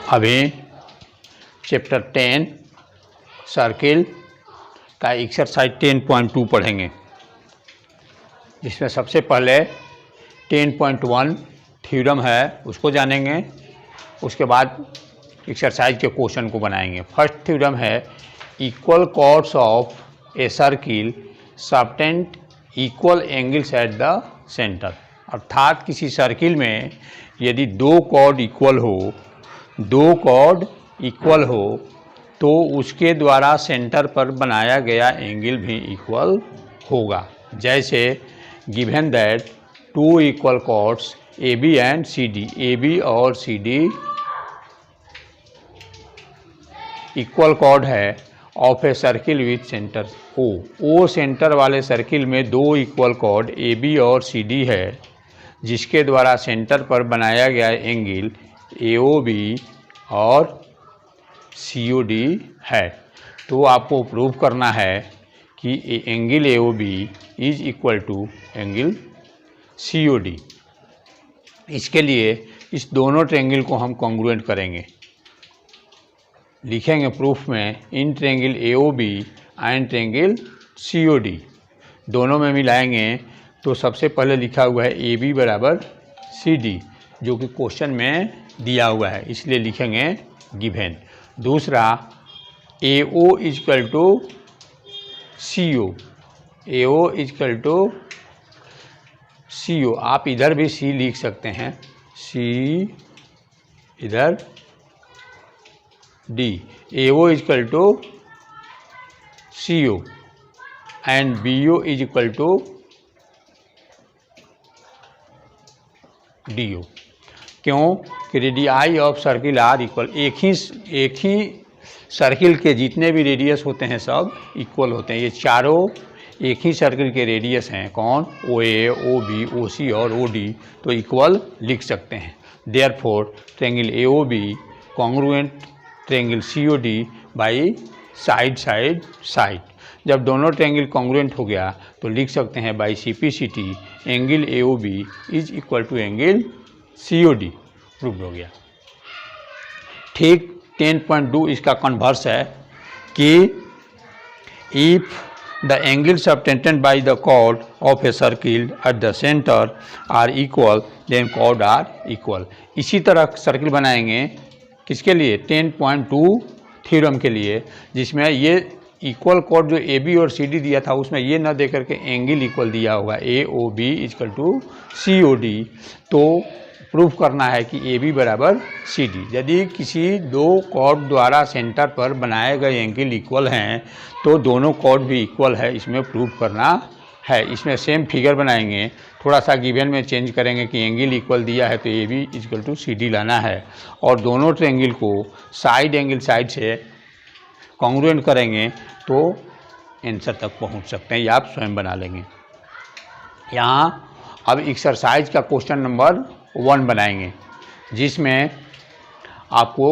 अभी chapter 10 circle का exercise 10.2 पढ़ेंगे, जिसमें सबसे पहले 10.1 थ्योरम है उसको जानेंगे। उसके बाद एक्सरसाइज के क्वेश्चन को बनाएंगे। फर्स्ट थ्योरम है equal chords of a circle subtend equal angles at the centre. अर्थात किसी सर्किल में यदि दो कॉर्ड इक्वल हो तो उसके द्वारा सेंटर पर बनाया गया एंगल भी इक्वल होगा। जैसे given that two equal chords A B and C D, A B और सी डी इक्वल कॉर्ड है of a circle with centre O centre वाले सर्किल में दो इक्वल कॉर्ड ए बी और सी डी है, जिसके द्वारा सेंटर पर बनाया गया एंगल ए ओ बी और सी ओ डी है। तो आपको प्रूव करना है कि angle A O B is equal to angle C O D. इसके लिए इस दोनों ट्रायंगल को हम कॉन्ग्रुएंट करेंगे, लिखेंगे प्रूफ में in triangle A O B and triangle C O D दोनों में मिलाएंगे। तो सबसे पहले लिखा हुआ है ए बी बराबर सी डी, जो कि क्वेश्चन में दिया हुआ है, इसलिए लिखेंगे गिवन। दूसरा A O is equal to C O, A O is equal to C O, आप इधर भी सी लिख सकते हैं, सी इधर D, A O is equal to C O and B O is equal to D O. क्यों कि radii of circle are equal, एक ही सर्किल के जितने भी रेडियस होते हैं सब इक्वल होते हैं। ये चारों एक ही सर्किल के रेडियस हैं, कौन? ओ ए, ओ बी, ओ सी और ओ डी, तो इक्वल लिख सकते हैं। Therefore triangle A O B congruent triangle C O D by side. जब दोनों ट्रायंगल कॉन्ग्रुएंट हो गया तो लिख सकते हैं by simplicity angle A O B is equal to angle C O D. Prove हो गया। ठीक 10.2 इसका कन्वर्स है कि if the angles subtended by the chord of a circle at the center are equal then chord are equal। इसी तरह circle बनाएंगे किसके लिए? 10.2 थ्योरम के लिए, जिसमें ये इक्वल कॉर्ड जो ए बी और सी डी दिया था उसमें ये न दे करके एंगल इक्वल दिया होगा A O B is equal to C O D. तो प्रूफ करना है कि ए बी बराबर सी डी। यदि किसी दो कॉर्ड द्वारा सेंटर पर बनाए गए एंगल इक्वल हैं तो दोनों कॉर्ड भी इक्वल है, इसमें प्रूफ करना है। इसमें सेम फिगर बनाएंगे, थोड़ा सा गिवन में चेंज करेंगे कि एंगल इक्वल दिया है तो A B is equal to C D लाना है, और दोनों ट्रायंगल को साइड से कॉन्ग्रुएंट करेंगे तो आंसर तक पहुंच सकते हैं। ये आप स्वयं बना लेंगे। यहाँ अब एक्सरसाइज का क्वेश्चन नंबर 1 बनाएंगे, जिसमें आपको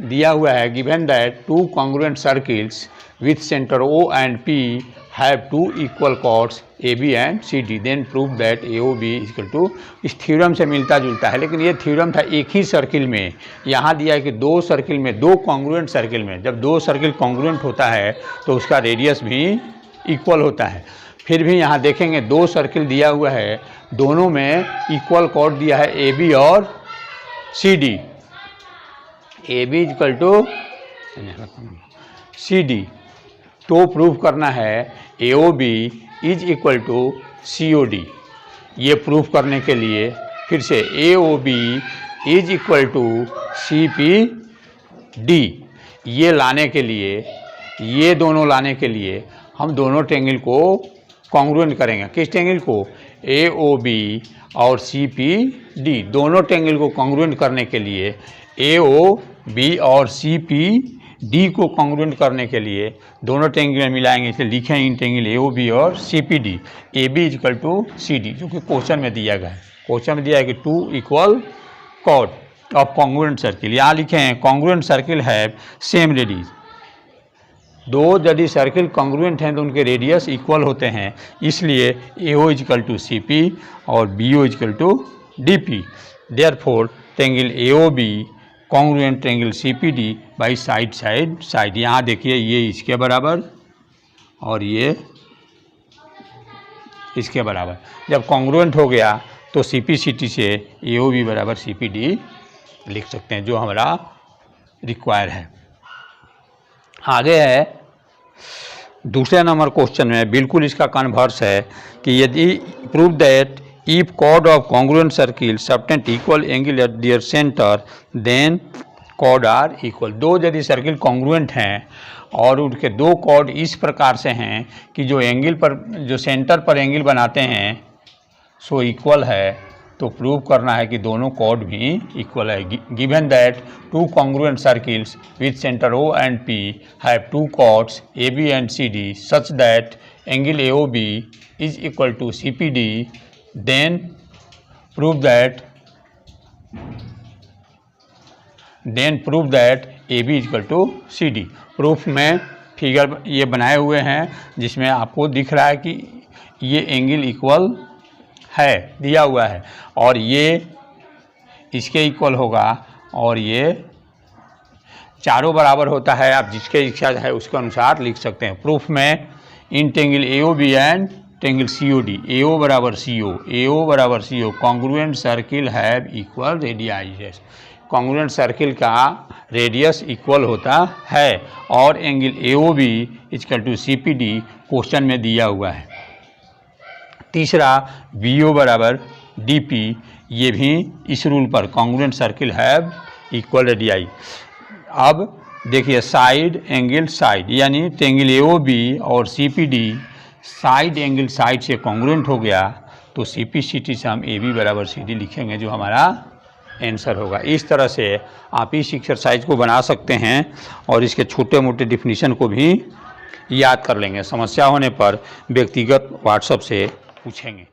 दिया हुआ है given that two congruent circles with centre O and P have two equal chords A B and C D, then prove that A O B equal to. इस थ्योरम से मिलता जुलता है, लेकिन ये थ्योरम था एक ही सर्किल में। यहाँ दिया है कि दो सर्किल में, दो कॉन्ग्रुएंट सर्किल में, जब दो सर्किल कॉन्ग्रुएंट होता है तो उसका रेडियस भी इक्वल होता है। फिर भी यहाँ देखेंगे दो सर्किल दिया हुआ है, दोनों में इक्वल कॉर्ड दिया है ए बी और C D, A B equal to C D. तो प्रूफ करना है A O B is equal to C O D. ये प्रूफ करने के लिए फिर से A O B is equal to C P D, ये लाने के लिए, ये दोनों लाने के लिए हम दोनों ट्रायंगल को कॉन्ग्रुएंट करेंगे। किस ट्रायंगल को? ए ओ बी और सी पी डी, दोनों ट्रायंगल को कॉन्ग्रुएंट करने के लिए, ए ओ बी और सी पी डी को कॉन्ग्रुएंट करने के लिए दोनों ट्रायंगल में मिलाएंगे। इसलिए लिखें इन ट्रायंगल ए ओ बी और C P D, A B is equal to C D, जो कि क्वेश्चन में दिया गया है। क्वेश्चन में दिया है कि two equal chord of congruent circle, यहाँ लिखे हैं congruent circle have same radius. दो यदि सर्किल कॉन्ग्रुएंट हैं तो उनके रेडियस इक्वल होते हैं, इसलिए A O is equal to C P और B O is equal to D P. Therefore triangle A O B congruent triangle CPD by side side side. यहाँ देखिए ये इसके बराबर और ये इसके बराबर। जब कॉन्ग्रुएंट हो गया तो CPCT से AOB बराबर CPD लिख सकते हैं, जो हमारा रिक्वायर है। आगे है दूसरे नंबर क्वेश्चन में, बिल्कुल इसका कन्वर्स है कि यदि prove that if chord of congruent circle subtend equal angle at their centre then chord are equal. दो यदि सर्किल कॉन्ग्रुएंट हैं और उनके दो कॉर्ड इस प्रकार से हैं कि जो एंगल पर, जो सेंटर पर एंगल बनाते हैं सो इक्वल है, तो प्रूव करना है कि दोनों कॉर्ड भी इक्वल है। Given that two congruent circles with centre O and P have two chords AB and CD such that angle AOB is equal to CPD, then prove that AB is equal to CD। Proof में figure ये बनाए हुए हैं जिसमें आपको दिख रहा है कि ये एंगल इक्वल है, दिया हुआ है, और ये इसके इक्वल होगा और ये चारों बराबर होता है। आप जिसके इच्छा है उसके अनुसार लिख सकते हैं। प्रूफ में in triangle AOB and triangle COD, AO बराबर CO congruent circle have equal radius. Congruent circle का रेडियस इक्वल होता है और angle AOB equal to CPD question में दिया हुआ है। तीसरा BO बराबर DP, ये भी इस रूल पर, congruent circle have equal radii. अब देखिए साइड एंगल साइड, यानी ट्रायंगल AOB और CPD साइड एंगल साइड से कॉन्ग्रुएंट हो गया तो CPCT से हम AB बराबर CD लिखेंगे, जो हमारा आंसर होगा। इस तरह से आप इस एक्सरसाइज को बना सकते हैं और इसके छोटे मोटे डिफिनीशन को भी याद कर लेंगे। समस्या होने पर व्यक्तिगत व्हाट्सएप से पूछेंगे।